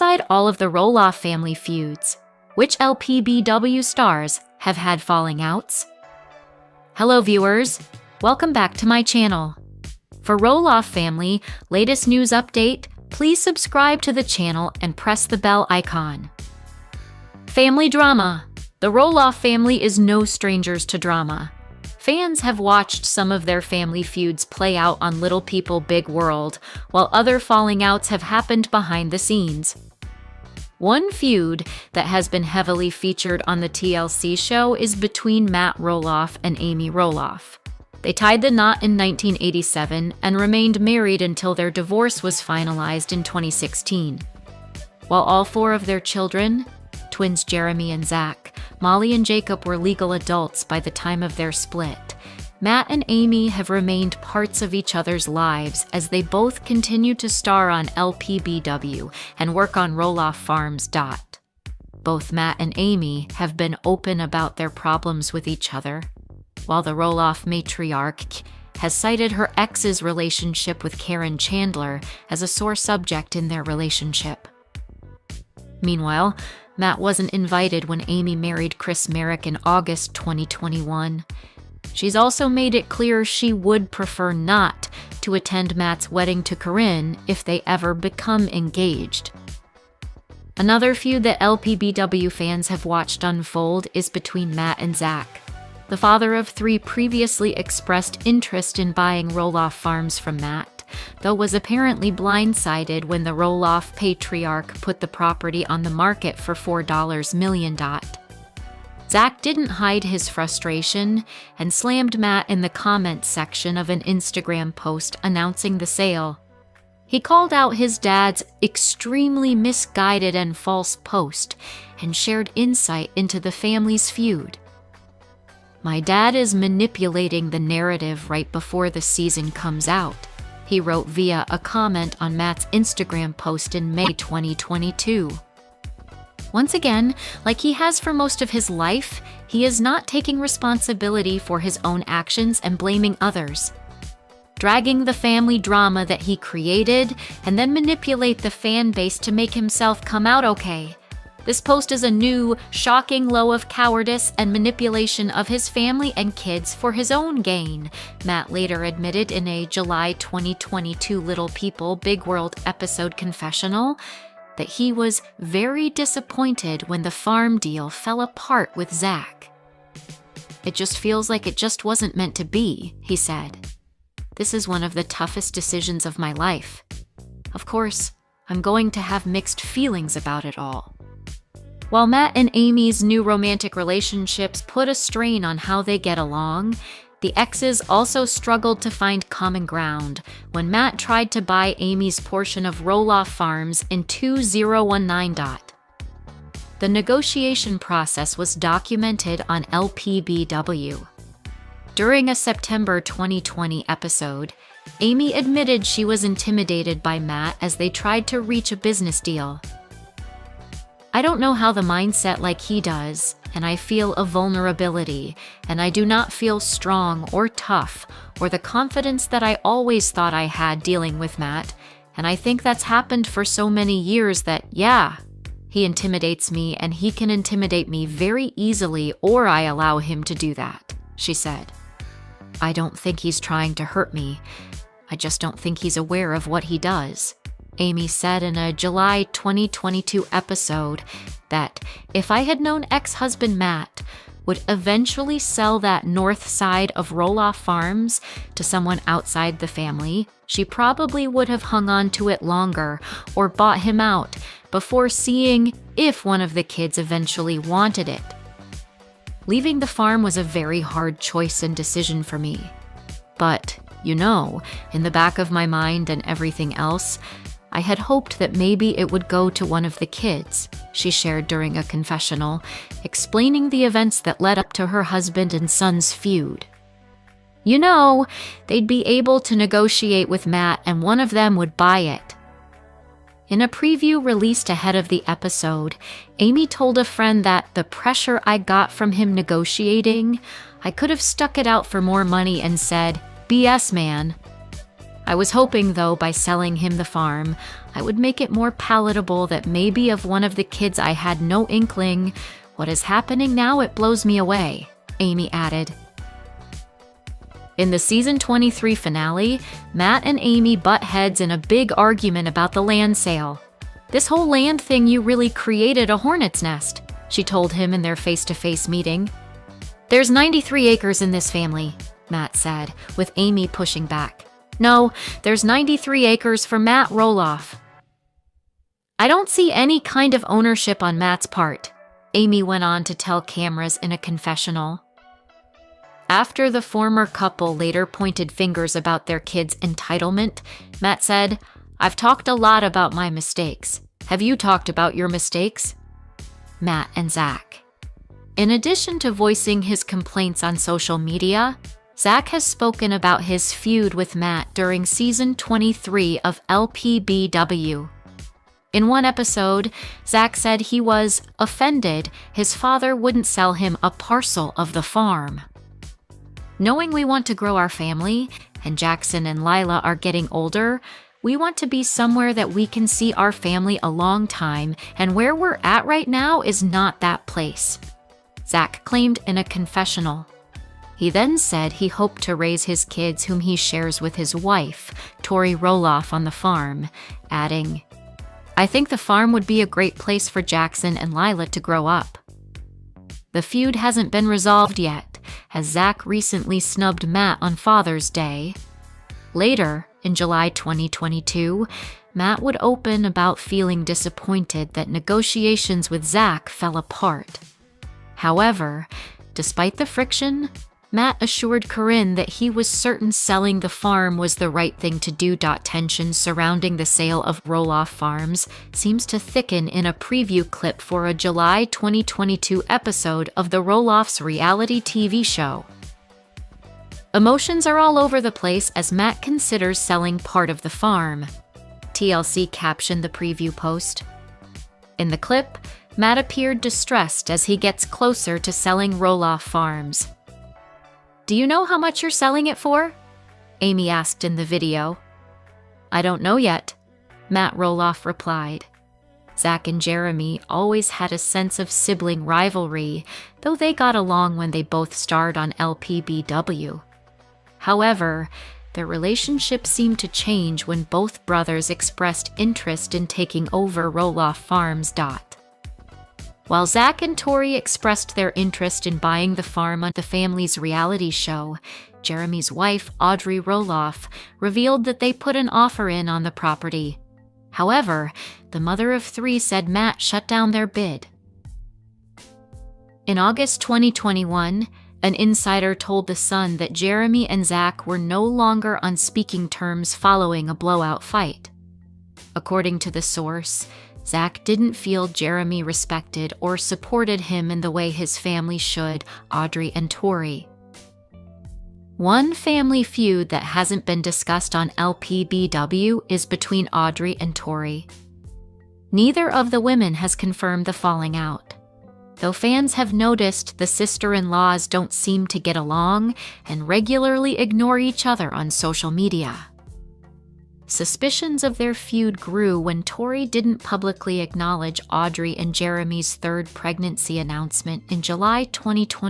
Outside all of the Roloff family feuds, which LPBW stars have had falling outs? Hello viewers, welcome back to my channel. For Roloff family latest news update, please subscribe to the channel and press the bell icon. Family drama. The Roloff family is no strangers to drama. Fans have watched some of their family feuds play out on Little People Big World, while other falling outs have happened behind the scenes. One feud that has been heavily featured on the TLC show is between Matt Roloff and Amy Roloff. They tied the knot in 1987 and remained married until their divorce was finalized in 2016. While all four of their children, twins Jeremy and Zach, Molly and Jacob, were legal adults by the time of their split, Matt and Amy have remained parts of each other's lives as they both continue to star on LPBW and work on Roloff Farms. Both Matt and Amy have been open about their problems with each other, while the Roloff matriarch has cited her ex's relationship with Karen Chandler as a sore subject in their relationship. Meanwhile, Matt wasn't invited when Amy married Chris Merrick in August 2021. She's also made it clear she would prefer not to attend Matt's wedding to Corinne if they ever become engaged. Another feud that LPBW fans have watched unfold is between Matt and Zach. The father of three previously expressed interest in buying Roloff Farms from Matt, though was apparently blindsided when the Roloff patriarch put the property on the market for $4 million. Zach didn't hide his frustration and slammed Matt in the comments section of an Instagram post announcing the sale. He called out his dad's extremely misguided and false post and shared insight into the family's feud. "My dad is manipulating the narrative right before the season comes out," he wrote via a comment on Matt's Instagram post in May 2022. Once again, like he has for most of his life, he is not taking responsibility for his own actions and blaming others. Dragging the family drama that he created and then manipulate the fan base to make himself come out okay. This post is a new, shocking low of cowardice and manipulation of his family and kids for his own gain, Matt later admitted in a July 2022 Little People Big World episode confessional that he was very disappointed when the farm deal fell apart with Zach. "It just feels like it just wasn't meant to be," he said. "This is one of the toughest decisions of my life. Of course, I'm going to have mixed feelings about it all." While Matt and Amy's new romantic relationships put a strain on how they get along, the exes also struggled to find common ground when Matt tried to buy Amy's portion of Roloff Farms in 2019. The negotiation process was documented on LPBW. During a September 2020 episode, Amy admitted she was intimidated by Matt as they tried to reach a business deal. "I don't know how the mindset like he does, and I feel a vulnerability, and I do not feel strong or tough or the confidence that I always thought I had dealing with Matt, and I think that's happened for so many years that, yeah, he intimidates me and he can intimidate me very easily or I allow him to do that," she said. "I don't think he's trying to hurt me. I just don't think he's aware of what he does," Amy said in a July 2022 episode that if I had known ex-husband Matt would eventually sell that north side of Roloff Farms to someone outside the family, she probably would have hung on to it longer or bought him out before seeing if one of the kids eventually wanted it. "Leaving the farm was a very hard choice and decision for me. But, in the back of my mind and everything else, I had hoped that maybe it would go to one of the kids," she shared during a confessional, explaining the events that led up to her husband and son's feud. They'd be able to negotiate with Matt and one of them would buy it." In a preview released ahead of the episode, Amy told a friend that the pressure I got from him negotiating, I could have stuck it out for more money and said, "BS, man." I was hoping, though, by selling him the farm, I would make it more palatable that maybe of one of the kids I had no inkling. What is happening now, it blows me away," Amy added. In the season 23 finale, Matt and Amy butt heads in a big argument about the land sale. "This whole land thing, you really created a hornet's nest," she told him in their face-to-face meeting. "There's 93 acres in this family," Matt said, with Amy pushing back. "No, there's 93 acres for Matt Roloff." "I don't see any kind of ownership on Matt's part," Amy went on to tell cameras in a confessional. After the former couple later pointed fingers about their kids' entitlement, Matt said, "I've talked a lot about my mistakes. Have you talked about your mistakes?" Matt and Zach. In addition to voicing his complaints on social media, Zach has spoken about his feud with Matt during season 23 of LPBW. In one episode, Zach said he was offended his father wouldn't sell him a parcel of the farm. "Knowing we want to grow our family, and Jackson and Lila are getting older, we want to be somewhere that we can see our family a long time, and where we're at right now is not that place," Zach claimed in a confessional. He then said he hoped to raise his kids whom he shares with his wife, Tori Roloff, on the farm, adding, "I think the farm would be a great place for Jackson and Lila to grow up." The feud hasn't been resolved yet, as Zach recently snubbed Matt on Father's Day. Later, in July 2022, Matt would open about feeling disappointed that negotiations with Zach fell apart. However, despite the friction, Matt assured Corinne that he was certain selling the farm was the right thing to do. Tension surrounding the sale of Roloff Farms seems to thicken in a preview clip for a July 2022 episode of the Roloff's reality TV show. Emotions are all over the place as Matt considers selling part of the farm, TLC captioned the preview post. In the clip, Matt appeared distressed as he gets closer to selling Roloff Farms. "Do you know how much you're selling it for?" Amy asked in the video. "I don't know yet," Matt Roloff replied. Zach and Jeremy always had a sense of sibling rivalry, though they got along when they both starred on LPBW. However, their relationship seemed to change when both brothers expressed interest in taking over Roloff Farms. While Zach and Tori expressed their interest in buying the farm on the family's reality show, Jeremy's wife, Audrey Roloff, revealed that they put an offer in on the property. However, the mother of three said Matt shut down their bid. In August 2021, an insider told The Sun that Jeremy and Zach were no longer on speaking terms following a blowout fight. According to the source, Zach didn't feel Jeremy respected or supported him in the way his family should, Audrey and Tori. One family feud that hasn't been discussed on LPBW is between Audrey and Tori. Neither of the women has confirmed the falling out, though fans have noticed the sister-in-laws don't seem to get along and regularly ignore each other on social media. Suspicions of their feud grew when Tori didn't publicly acknowledge Audrey and Jeremy's third pregnancy announcement in July 2021.